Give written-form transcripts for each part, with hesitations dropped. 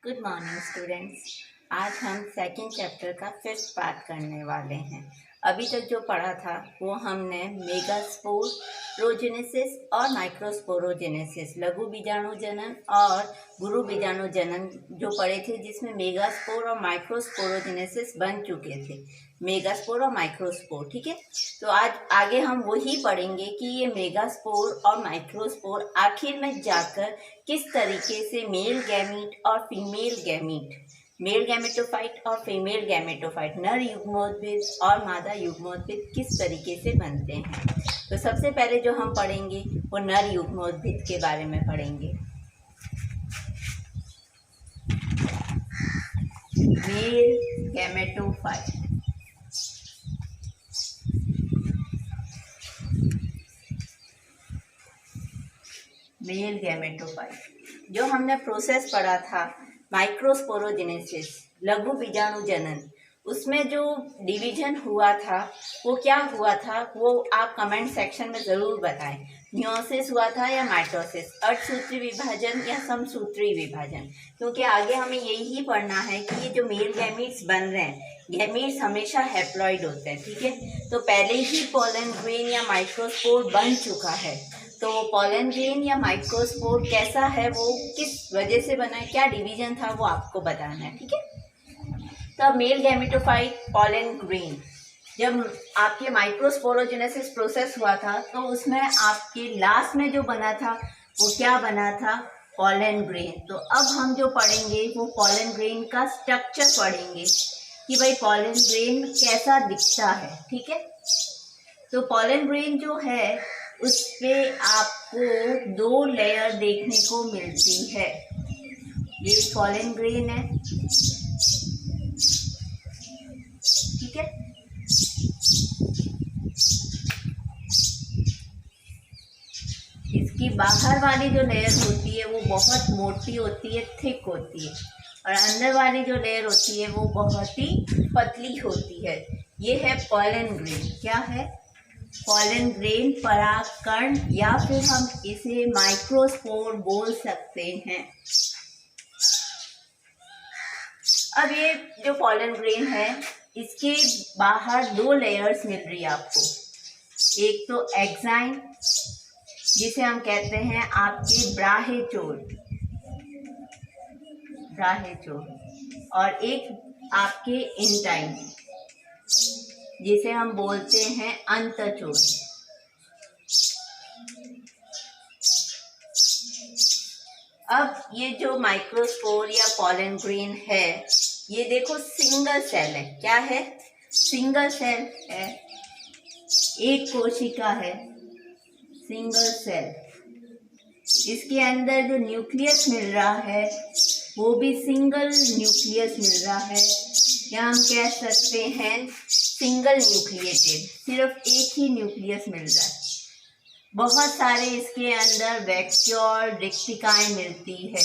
Good morning students. आज हम second chapter का 5th पार्ट करने वाले हैं। अभी तक जो पढ़ा था वो हमने मेगास्पोरोजेनेसिस और माइक्रोस्पोरोजेनेसिस, लघु बीजाणु जनन और गुरु बीजाणु जनन जो पढ़े थे, जिसमें मेगास्पोर और माइक्रोस्पोरोजेनेसिस बन चुके थे। मेगास्पोर और माइक्रोस्पोर, ठीक है। तो आज आगे हम वही पढ़ेंगे कि ये मेगास्पोर और माइक्रोस्पोर आखिर में जाकर किस तरीके से मेल गैमीट और फीमेल गैमीट, मेल गैमेटोफाइट और फीमेल गैमेटोफाइट, नर युग्मोद्भिद और मादा युग्मोद्भिद किस तरीके से बनते हैं। तो सबसे पहले जो हम पढ़ेंगे वो नर युग्मोद्भिद के बारे में पढ़ेंगे। Male gametophyte. मेल गैमेटोफाइट जो हमने प्रोसेस पढ़ा था माइक्रोस्पोरोजेनेसिस, लघु बीजाणु जनन, उसमें जो डिवीजन हुआ था वो क्या हुआ था वो आप कमेंट सेक्शन में ज़रूर बताएं। मियोसिस हुआ था या माइटोसिस, अर्धसूत्री विभाजन या समसूत्री विभाजन, क्योंकि आगे हमें यही पढ़ना है कि ये जो मेल गैमीट्स बन रहे हैं, गैमीट्स हमेशा हैप्लॉइड होते हैं, ठीक है। तो पहले ही पोलन ग्रेन या माइक्रोस्पोर बन चुका है, तो पोलन ग्रेन या माइक्रोस्पोर कैसा है, वो किस वजह से बना है, क्या डिवीजन था, वो आपको बताना है, ठीक है। तो मेल गैमेटोफाइट पोलन ग्रेन, जब आपके माइक्रोस्पोरोजेनेसिस प्रोसेस हुआ था तो उसमें आपके लास्ट में जो बना था वो क्या बना था, पोलन ग्रेन। तो अब हम जो पढ़ेंगे वो पोलन ग्रेन का स्ट्रक्चर पढ़ेंगे कि भाई पोलन ग्रेन कैसा दिखता है, ठीक है। तो पोलन ग्रेन जो है उस पे आपको 2 लेयर देखने को मिलती है। ये पोलन ग्रेन है, ठीक है। इसकी बाहर वाली जो लेयर होती है वो बहुत मोटी होती है, थिक होती है, और अंदर वाली जो लेयर होती है वो बहुत ही पतली होती है। ये है पोलन ग्रेन। क्या है? पोलन ग्रेन परागकण, या फिर हम इसे माइक्रोस्पोर बोल सकते हैं। अब ये जो पोलन ग्रेन है इसके बाहर 2 लेयर्स मिल रही है आपको। एक तो एक्साइन, जिसे हम कहते हैं आपके ब्राहेचोल, और एक आपके इंटाइन, जिसे हम बोलते हैं अंतचोल। अब ये जो माइक्रोस्पोर या पोलन ग्रेन है, ये देखो सिंगल सेल है। क्या है? सिंगल सेल है, एक कोशिका है, सिंगल सेल। इसके अंदर जो न्यूक्लियस मिल रहा है वो भी सिंगल न्यूक्लियस मिल रहा है, या हम कह सकते हैं सिंगल न्यूक्लिएटेड, सिर्फ एक ही न्यूक्लियस मिल रहा है। बहुत सारे इसके अंदर वैक्यूल रिक्तिकाएं मिलती है।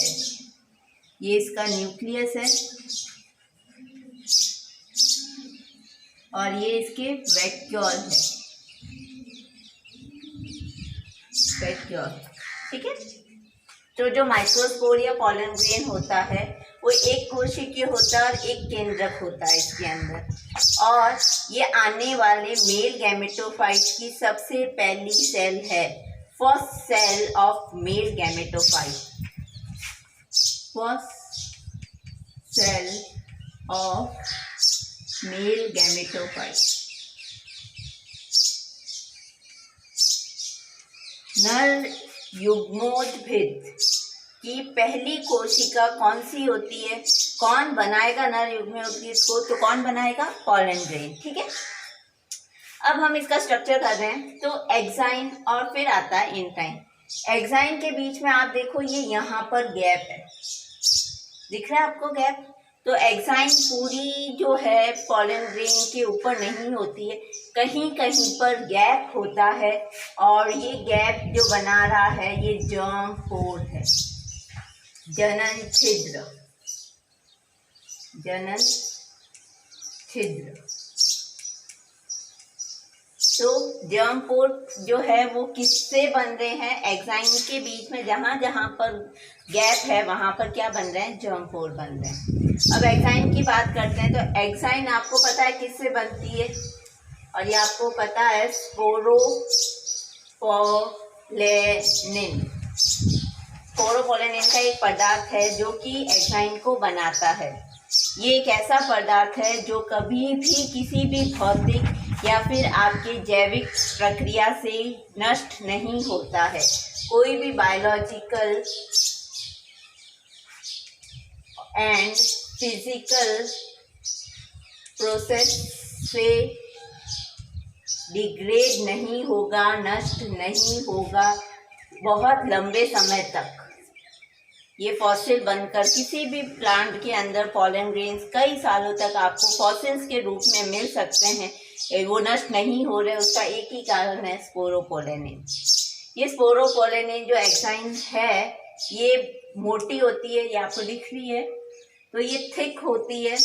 ये इसका न्यूक्लियस है और ये इसके वैक्यूल है, ठीक है। तो जो माइक्रोस्पोर या पोलन ग्रेन होता है वो एक कोशिकीय होता है और एक केंद्रक होता है इसके अंदर, और ये आने वाले मेल गैमेटोफाइट की सबसे पहली सेल है, first cell of male gametophyte, first cell of male gametophyte. नर युग्मोद्भिद की पहली कोशिका कौन सी होती है? कौन बनाएगा नर युग्मोद्भिद को? तो कौन बनाएगा? पोलन ग्रेन, ठीक है। अब हम इसका स्ट्रक्चर कर रहे हैं। तो एक्साइन और फिर आता है इंटाइन। एक्साइन के बीच में आप देखो ये यहाँ पर गैप है, दिख रहा है आपको गैप? तो एक्साइन पूरी जो है पोलन ग्रेन के ऊपर नहीं होती है, कहीं कहीं पर गैप होता है, और ये गैप जो बना रहा है ये जर्म पोर है, जनन छिद्र, जनन छिद्र। तो जर्म पोर जो है वो किससे बन रहे हैं? एक्साइन के बीच में जहाँ जहाँ पर गैप है वहाँ पर क्या बन रहे हैं, जर्म पोर बन रहे हैं। अब एक्साइन की बात करते हैं तो एक्साइन आपको पता है किससे बनती है, और ये आपको पता है स्पोरोपोलेनिन। स्पोरोपोलेनिन का एक पदार्थ है जो कि एक्साइन को बनाता है। ये एक ऐसा पदार्थ है जो कभी भी किसी भी भौतिक या फिर आपके जैविक प्रक्रिया से नष्ट नहीं होता है। कोई भी बायोलॉजिकल एंड फिजिकल प्रोसेस से डिग्रेड नहीं होगा, नष्ट नहीं होगा बहुत लंबे समय तक। ये फॉसिल बनकर किसी भी प्लांट के अंदर पॉलन ग्रेन्स कई सालों तक आपको फॉसिल्स के रूप में मिल सकते हैं। वो नष्ट नहीं हो रहे, उसका एक ही कारण है, स्पोरोपोलेनिन। ये स्पोरोपोलेनिन जो एक्साइन है ये मोटी होती है, ये आपको दिख रही है, तो ये थिक होती है,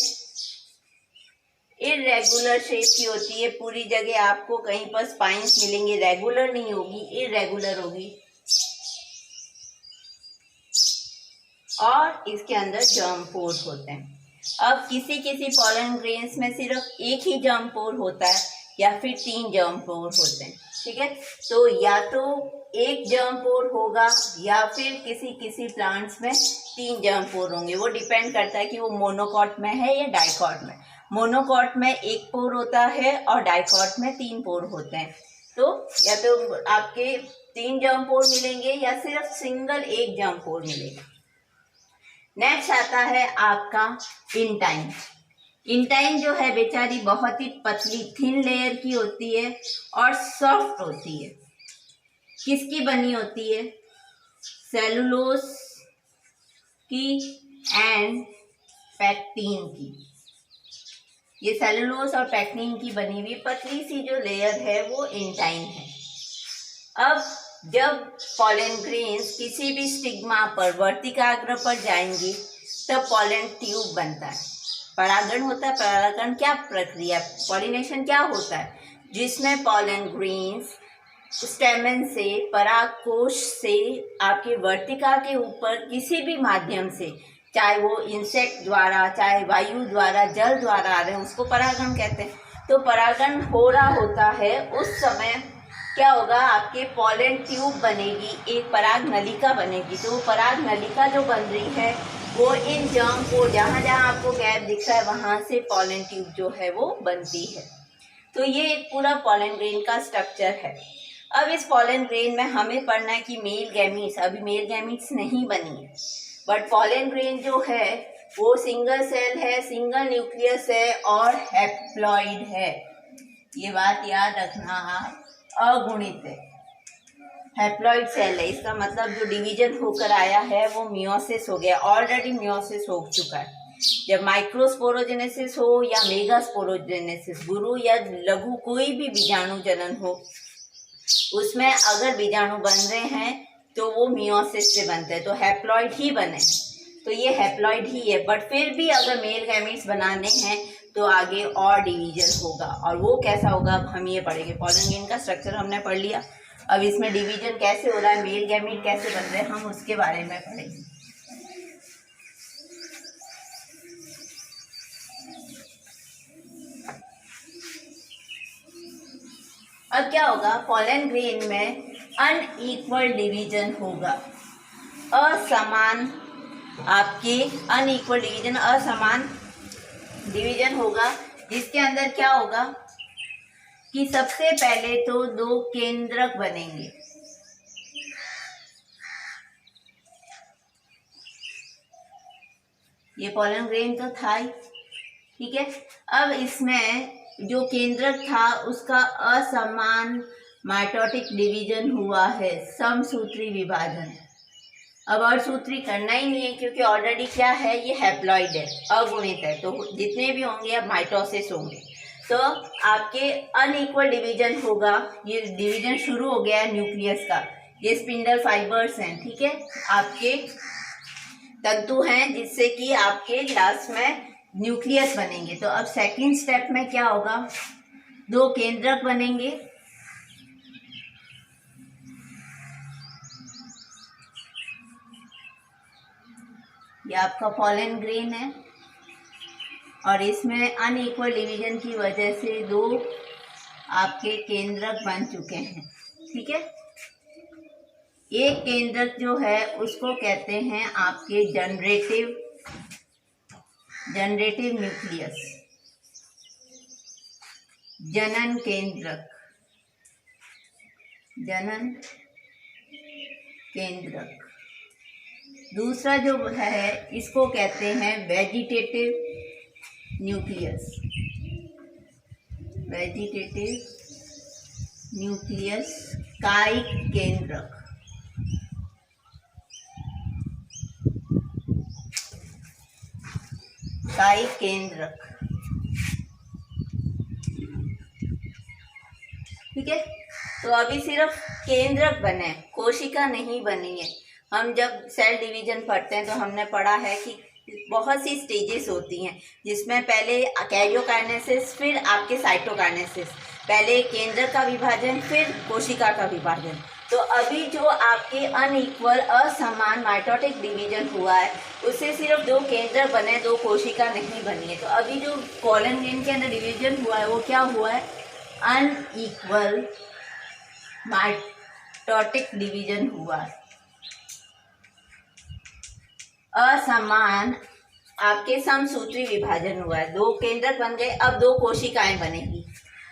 इरेगुलर शेप की होती है। पूरी जगह आपको कहीं पर स्पाइन्स मिलेंगे, रेगुलर नहीं होगी, इरेगुलर होगी, और इसके अंदर जर्म पोर होते हैं। अब किसी किसी पॉलन ग्रेन्स में सिर्फ एक ही जर्म पोर होता है या फिर 3 जर्म पोर होते हैं, ठीक है। तो या तो एक जर्म पोर होगा या फिर किसी किसी प्लांट्स में 3 जर्म पोर होंगे। वो डिपेंड करता है कि वो मोनोकॉट में है या डाइकॉट में। मोनोकॉट में 1 पोर होता है और डाइकॉट में 3 पोर होते हैं। तो या तो आपके 3 जर्म पोर मिलेंगे या सिर्फ सिंगल 1 जर्म पोर मिलेगा। नेक्स्ट आता है आपका इंटाइन। इंटाइन जो है बेचारी बहुत ही पतली थिन लेयर की होती है और सॉफ्ट होती है। किसकी बनी होती है, सेलुलोज की एंड पैक्टिन की। ये सेलुलोज और पैक्टिन की बनी हुई पतली सी जो लेयर है वो इंटाइन है। अब जब पॉलन ग्रेन्स किसी भी स्टिग्मा पर वर्तिकाग्र पर जाएंगी तब पॉलन ट्यूब बनता है। परागण होता है। परागण क्या प्रक्रिया, पॉलिनेशन क्या होता है, जिसमें पॉलन ग्रेन्स स्टेमन से, परागकोश से आपके वर्तिका के ऊपर किसी भी माध्यम से, चाहे वो इंसेक्ट द्वारा, चाहे वायु द्वारा, जल द्वारा आ रहे हैं, उसको परागण कहते हैं। तो परागण हो रहा होता है, उस समय क्या होगा, आपके पॉलन ट्यूब बनेगी, एक पराग नलिका बनेगी। तो वो पराग नलिका जो बन रही है वो इन जर्म को जहाँ जहाँ आपको गैप दिख रहा है वहाँ से पॉलन ट्यूब जो है वो बनती है। तो ये एक पूरा पॉलन ग्रेन का स्ट्रक्चर है। अब इस पॉलन ग्रेन में हमें पढ़ना है कि मेल गैमीट्स, अभी मेल गैमीट्स नहीं बनी है, बट पॉलन ग्रेन जो है वो सिंगल सेल है, सिंगल न्यूक्लियस है और हैप्लॉइड है। ये बात याद रखना, आप अगुणित है, हैप्लॉइड सेल है। इसका मतलब जो डिवीजन होकर आया है वो मियोसिस हो गया, ऑलरेडी मियोसिस हो चुका है। जब माइक्रोस्पोरोजेनेसिस हो या मेगास्पोरोजेनेसिस, गुरु या लघु कोई भी बीजाणु जनन हो, उसमें अगर बीजाणु बन रहे हैं तो वो मियोसिस से बनते हैं, तो हैप्लॉइड ही बने, तो ये हैप्लॉइड ही है। बट फिर भी अगर मेल गैमीट्स बनाने हैं तो आगे और डिवीजन होगा, और वो कैसा होगा अब हम ये पढ़ेंगे। पॉलन ग्रेन का स्ट्रक्चर हमने पढ़ लिया, अब इसमें डिवीजन कैसे हो रहा है, मेल गैमीट कैसे बन रहे हैं, हम उसके बारे में पढ़ेंगे। अब क्या होगा, पॉलन ग्रेन में अनइक्वल डिवीजन होगा, असमान, आपके अनइक्वल डिवीजन, असमान डिवीजन होगा, जिसके अंदर क्या होगा कि सबसे पहले तो 2 केंद्रक बनेंगे। ये पॉलन ग्रेन तो था ही, ठीक है। अब इसमें जो केंद्रक था उसका असमान माइटोटिक डिवीजन हुआ है, समसूत्री विभाजन। अब अर्धसूत्री करना ही नहीं है क्योंकि ऑलरेडी क्या है, ये हैप्लॉइड है, अगुणित है, तो जितने भी होंगे अब माइटोसिस होंगे। तो आपके अनइक्वल डिवीजन होगा, ये डिवीजन शुरू हो गया है न्यूक्लियस का, ये स्पिंडल फाइबर्स हैं, ठीक है, आपके तंतु हैं जिससे कि आपके लास्ट में न्यूक्लियस बनेंगे। तो अब सेकंड स्टेप में क्या होगा, 2 केंद्रक बनेंगे, ये आपका पॉलन ग्रेन है और इसमें अनइक्वल डिवीजन की वजह से दो आपके केंद्रक बन चुके हैं। ठीक है, एक केंद्रक जो है उसको कहते हैं आपके जनरेटिव न्यूक्लियस, जनन केंद्रक, जनन केंद्रक। दूसरा जो है इसको कहते हैं वेजिटेटिव न्यूक्लियस, वेजिटेटिव न्यूक्लियस कायिक केंद्रक। कायिक केंद्रक। ठीक है, तो अभी सिर्फ केंद्रक बने, कोशिका नहीं बनी है। हम जब सेल डिवीजन पढ़ते हैं तो हमने पढ़ा है कि बहुत सी स्टेजेस होती हैं, जिसमें पहले कैरियोकाइनेसिस, फिर आपके साइटोकाइनेसिस, पहले केंद्रक का विभाजन, फिर कोशिका का विभाजन। तो अभी जो आपके अनइक्वल असमान माइटोटिक डिवीजन हुआ है उससे सिर्फ दो केंद्रक बने, दो कोशिका नहीं बनी है। तो अभी जो पॉलन ग्रेन के अंदर डिवीजन हुआ है वो क्या हुआ है? अनइक्वल माइटोटिक डिवीजन हुआ है, असमान आपके समसूत्री विभाजन हुआ है। दो केंद्रक बन गए, अब दो कोशिकाएं बनेगी।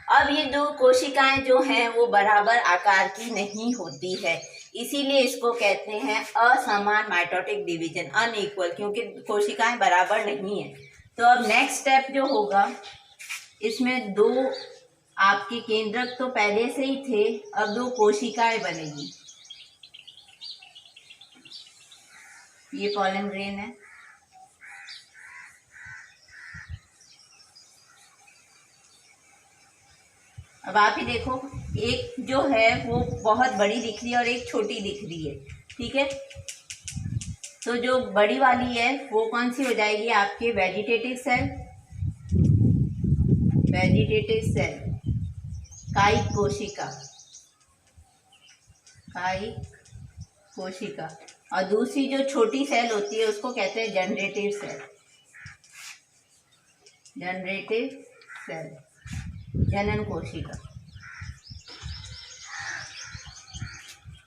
अब ये दो कोशिकाएं जो हैं वो बराबर आकार की नहीं होती है, इसीलिए इसको कहते हैं असमान माइटोटिक डिवीजन, अनइक्वल, क्योंकि कोशिकाएं बराबर नहीं है। तो अब नेक्स्ट स्टेप जो होगा, इसमें दो आपके केंद्रक तो पहले से ही थे, अब दो कोशिकाएं बनेगी। ये पॉलन ग्रेन है, अब आप ही देखो, एक जो है वो बहुत बड़ी दिख रही है और एक छोटी दिख रही है। ठीक है, तो जो बड़ी वाली है वो कौन सी हो जाएगी? आपके वेजिटेटिव सेल, वेजिटेटिव सेल, कायिक कोशिका, कायिक कोशिका। और दूसरी जो छोटी सेल होती है उसको कहते हैं जनरेटिव सेल, जनरेटिव सेल, जनन कोशिका।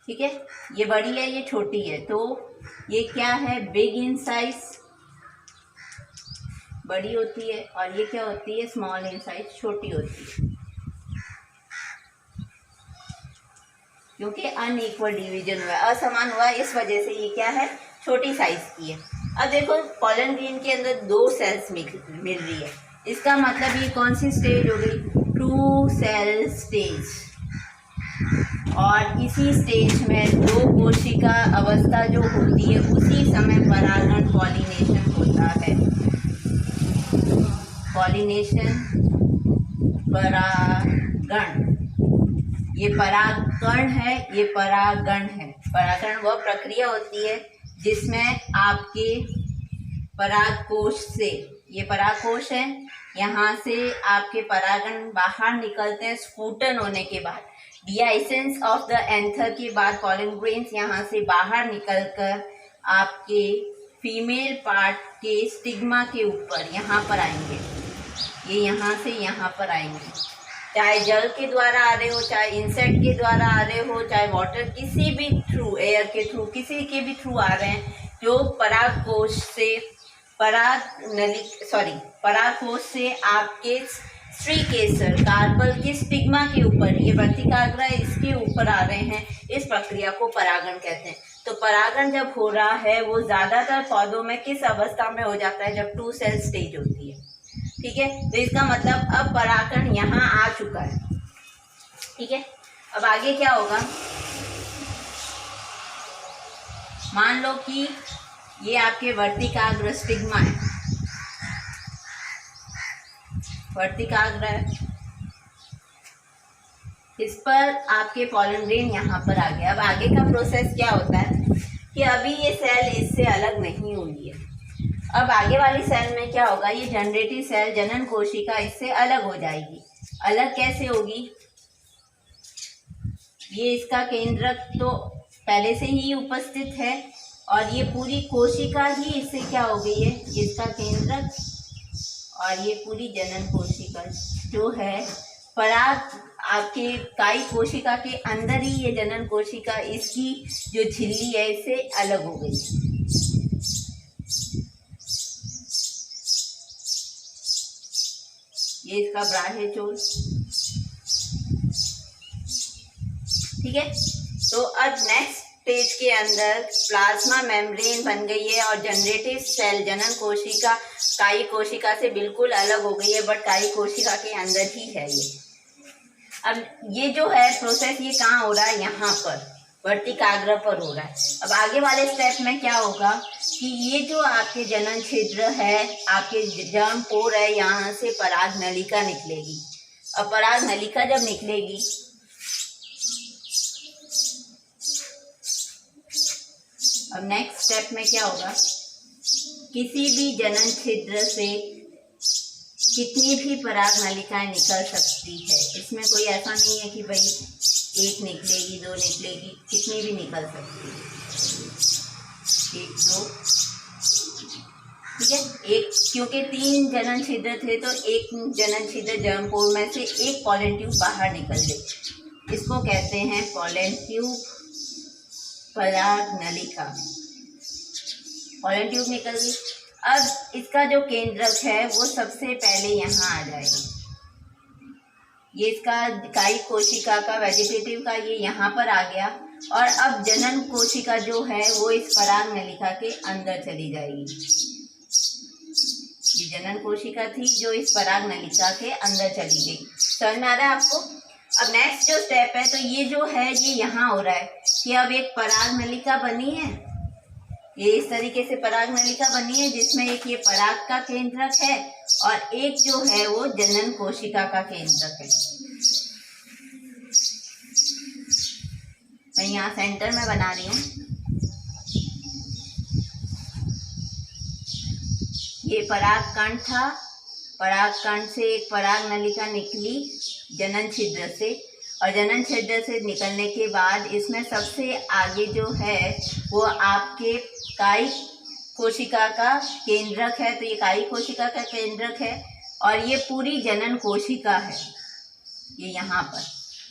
ठीक है, ये बड़ी है, ये छोटी है, तो ये क्या है? बिग इन साइज, बड़ी होती है, और ये क्या होती है? स्मॉल इन साइज, छोटी होती है, क्योंकि अनइक्वल डिवीजन हुआ है, असमान हुआ है, इस वजह से ये क्या है? छोटी साइज की है। अब देखो, पॉलन ग्रेन के अंदर दो सेल्स मिल रही है, इसका मतलब ये कौन सी स्टेज हो गई? Two cell stage. और इसी स्टेज में दो कोशिका अवस्था जो होती है उसी समय परागण, पॉलिनेशन होता है। पॉलिनेशन, परागण, ये परागण है, ये परागण है। परागण वह प्रक्रिया होती है जिसमें आपके परागकोश से, ये परागकोश है, यहाँ से आपके परागण बाहर निकलते हैं स्फुटन होने के बाद, डिआइसेंस ऑफ द एंथर के बाद पॉलन ग्रेन्स यहाँ से बाहर निकलकर आपके फीमेल पार्ट के स्टिग्मा के ऊपर यहाँ पर आएंगे। ये यहाँ से यहाँ पर आएंगे, चाहे जल के द्वारा आ रहे हो, चाहे इंसेक्ट के द्वारा आ रहे हो, चाहे वाटर, किसी भी थ्रू, एयर के थ्रू, किसी के भी थ्रू आ रहे हैं, जो परागकोश से परागकोश से आपके स्ट्रीकेसर, कार्पल के स्टिग्मा के ऊपर, ये वर्तिकाग्र है, इसके ऊपर आ रहे हैं, इस प्रक्रिया को परागण कहते हैं। तो परागण जब हो रहा है वो ज़्यादातर पौधों में किस अवस्था में हो जाता है? जब टू सेल स्टेज होती है। ठीक है, तो इसका मतलब अब परागण यहाँ आ चुका है। ठीक है, अब आगे क्या होगा? मान लो कि ये आपके वर्तिकाग्र स्टिग्मा है, वर्तिकाग्र है, इस पर आपके पॉलन ग्रेन यहाँ पर आ गया। अब आगे का प्रोसेस क्या होता है कि अभी ये सेल इससे अलग नहीं हुई है, अब आगे वाली सेल में क्या होगा? ये जनरेटिव सेल, जनन कोशिका, इससे अलग हो जाएगी। अलग कैसे होगी? ये इसका केंद्रक तो पहले से ही उपस्थित है और ये पूरी कोशिका ही इससे क्या हो गई है, इसका केंद्रक, और ये पूरी जनन कोशिका जो है पराग आपके काई कोशिका के अंदर ही ये जनन कोशिका इसकी जो झिल्ली है इससे अलग हो गई। ये इसका ब्राह्यचोल, ठीक है। तो अब नेक्स्ट स्टेज के अंदर प्लाज्मा मेम्ब्रेन बन गई है और जनरेटिव सेल जनन कोशिका काई कोशिका से बिल्कुल अलग हो गई है, बट काई कोशिका के अंदर ही है ये। अब ये जो है प्रोसेस ये कहाँ हो रहा है, यहाँ पर वर्तिकाग्र पर हो रहा है। अब आगे वाले स्टेप में क्या होगा कि ये जो आपके जनन छिद्र है, आपके जर्म पोर है, यहाँ से पराग नलिका निकलेगी। अब पराग नलिका जब निकलेगी अब नेक्स्ट स्टेप में क्या होगा, किसी भी जनन छिद्र से कितनी भी पराग नलिकाएं निकल सकती है। इसमें कोई ऐसा नहीं है कि भाई एक निकलेगी, दो निकलेगी, कितनी भी निकल सकती है, एक दो, ठीक है। एक क्योंकि 3 जनन छिद्र थे तो एक जनन छिद्र जर्मपोर में से एक पॉलन ट्यूब बाहर निकल गई, इसको कहते हैं पॉलन ट्यूब पराग नलिका। पॉलन ट्यूब निकल गई। अब इसका जो केंद्रक है वो सबसे पहले यहाँ आ जाएगा। ये इसका काई कोशिका का वेजिटेटिव का ये यहाँ पर आ गया और अब जनन कोशिका जो है वो इस पराग नलिका के अंदर चली जाएगी। ये जनन कोशिका थी जो इस पराग नलिका के अंदर चली गई। समझ में आ रहा है आपको? अब नेक्स्ट जो स्टेप है तो ये जो है ये यहाँ हो रहा है कि अब एक पराग नलिका बनी है, ये इस तरीके से पराग नलिका बनी है जिसमें एक ये पराग का केंद्रक है और एक जो है वो जनन कोशिका का केंद्रक है। मैं यहाँ सेंटर में बना रही हूँ। ये पराग कण था, पराग कण से एक पराग नलिका निकली जनन छिद्र से और जनन छिद्र से निकलने के बाद इसमें सबसे आगे जो है वो आपके काई कोशिका का केंद्रक है। तो ये काई कोशिका का केंद्रक है और ये पूरी जनन कोशिका है, ये यहाँ पर।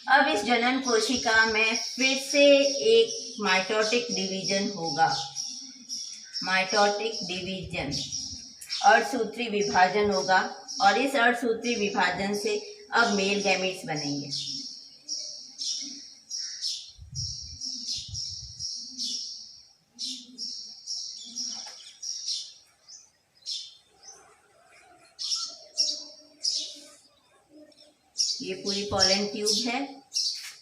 अब इस जनन कोशिका में फिर से एक माइटोटिक डिवीजन होगा, माइटोटिक डिवीजन, अर्धसूत्री विभाजन होगा और इस अर्धसूत्री विभाजन से अब मेल गैमीट्स बनेंगे। ये पूरी पॉलन ट्यूब है।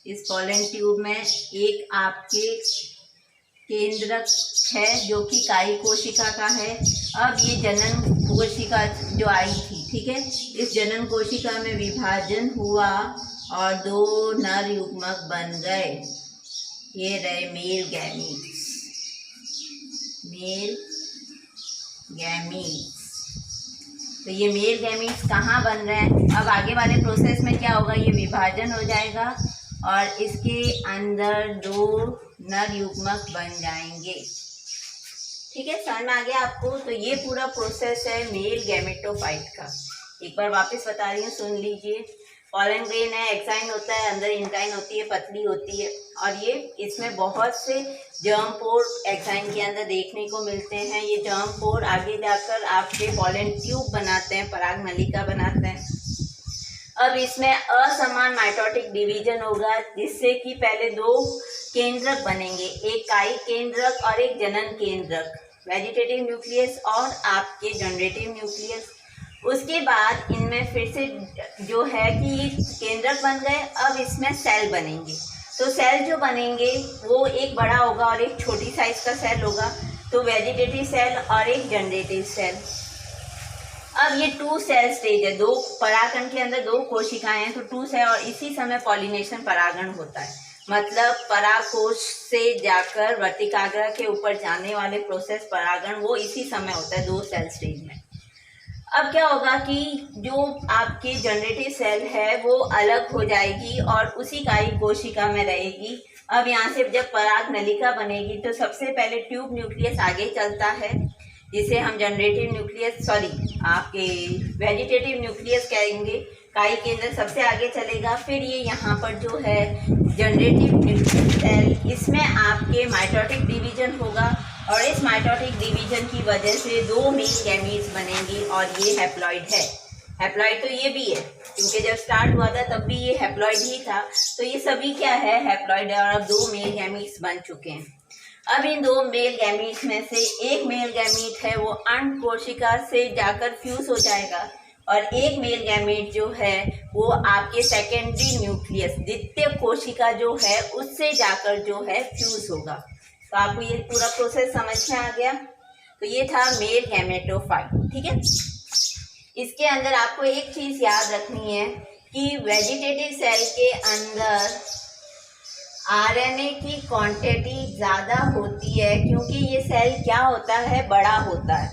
इस पॉलन ट्यूब में एक आपके केंद्रक है जो कि काई कोशिका का है। अब ये जनन कोशिका जो आई थी, ठीक है, इस जनन कोशिका में विभाजन हुआ और 2 नर युग्मक बन गए। ये रहे मेल गैमीट्स, मेल गैमीट्स। तो ये मेल गैमीट्स कहाँ बन रहे हैं? अब आगे वाले प्रोसेस में क्या होगा, ये विभाजन हो जाएगा और इसके अंदर 2 नर युग्मक बन जाएंगे। ठीक है, समझ में आ गया आपको? तो ये पूरा प्रोसेस है मेल गैमेटोफाइट का। एक बार वापस बता रही हूँ, सुन लीजिए। पॉलन ग्रेन है, एक्साइन होता है, अंदर इंटाइन होती है, पतली होती है और ये इसमें बहुत से जर्म पोर एक्साइन के अंदर देखने को मिलते हैं। ये जर्म पोर आगे जाकर आपके पॉलन ट्यूब बनाते हैं, पराग नलिका बनाते हैं। अब इसमें असमान माइटोटिक डिवीजन होगा जिससे कि पहले 2 केंद्रक बनेंगे, एक काई केंद्रक और एक जनन केंद्रक, वेजिटेटिव न्यूक्लियस और आपके जनरेटिव न्यूक्लियस। उसके बाद इनमें फिर से जो है कि केंद्रक बन गए, अब इसमें सेल बनेंगे। तो सेल जो बनेंगे वो एक बड़ा होगा और एक छोटी साइज का सेल होगा, तो वेजिटेटिव सेल और एक जनरेटिव सेल। अब ये 2 सेल स्टेज है, 2 परागकण के अंदर 2 कोशिकाएं हैं, तो 2 सेल और इसी समय पॉलिनेशन परागण होता है। मतलब परागकोश से जाकर वर्तिकाग्र के ऊपर जाने वाले प्रोसेस परागण वो इसी समय होता है 2 सेल स्टेज में। अब क्या होगा कि जो आपके जनरेटिव सेल है वो अलग हो जाएगी और उसी काई कोशिका में रहेगी अब यहाँ से जब पराग नलिका बनेगी तो सबसे पहले ट्यूब न्यूक्लियस आगे चलता है, जिसे हम जनरेटिव न्यूक्लियस आपके वेजिटेटिव न्यूक्लियस कहेंगे। काई केंद्र सबसे आगे चलेगा। फिर ये यहाँ पर जो है जनरेटिव न्यूक्लियस सेल, इसमें आपके माइटोटिक डिवीजन होगा और इस माइटोटिक डिवीजन की वजह से 2 मेल गैमीट्स बनेंगी और ये हैप्लॉइड है। हैप्लॉइड तो ये भी है, क्योंकि जब स्टार्ट हुआ था तब भी ये हैप्लॉइड ही था, तो ये सभी क्या है, हैप्लॉइड है। और अब 2 मेल गैमीट्स बन चुके हैं। अब इन 2 मेल गैमीट्स में से एक मेल गैमीट है वो अंड कोशिका से जाकर फ्यूज हो जाएगा और एक मेल गैमीट जो है वो आपके सेकेंडरी न्यूक्लियस द्वितीय कोशिका जो है उससे जाकर जो है फ्यूज होगा। तो आपको ये पूरा प्रोसेस समझ में आ गया। तो ये था मेल गैमेटोफाइट, ठीक है। इसके अंदर आपको एक चीज याद रखनी है कि वेजिटेटिव सेल के अंदर आरएनए की क्वांटिटी ज़्यादा होती है, क्योंकि ये सेल क्या होता है, बड़ा होता है,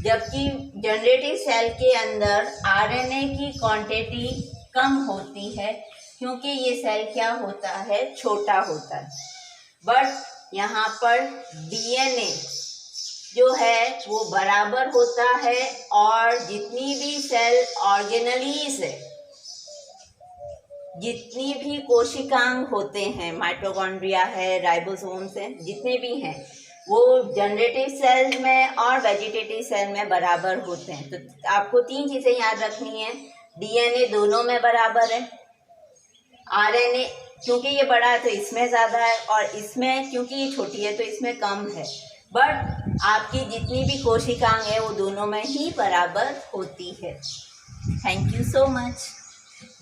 जबकि जनरेटिव सेल के अंदर आरएनए की क्वांटिटी कम होती है, क्योंकि ये सेल क्या होता है, छोटा होता है। बट यहाँ पर डीएनए जो है वो बराबर होता है और जितनी भी सेल ऑर्गेनलीज है, जितनी भी कोशिकांग होते हैं, माइटोकॉन्ड्रिया है, राइबोसोम्स हैं, जितने भी हैं, वो जनरेटिव सेल में और वेजिटेटिव सेल में बराबर होते हैं। तो आपको 3 चीज़ें याद रखनी है। डीएनए दोनों में बराबर है, आरएनए क्योंकि ये बड़ा है तो इसमें ज़्यादा है, और इसमें क्योंकि ये छोटी है तो इसमें कम है। बट आपकी जितनी भी कोशिकांग है वो दोनों में ही बराबर होती है। Thank you so much.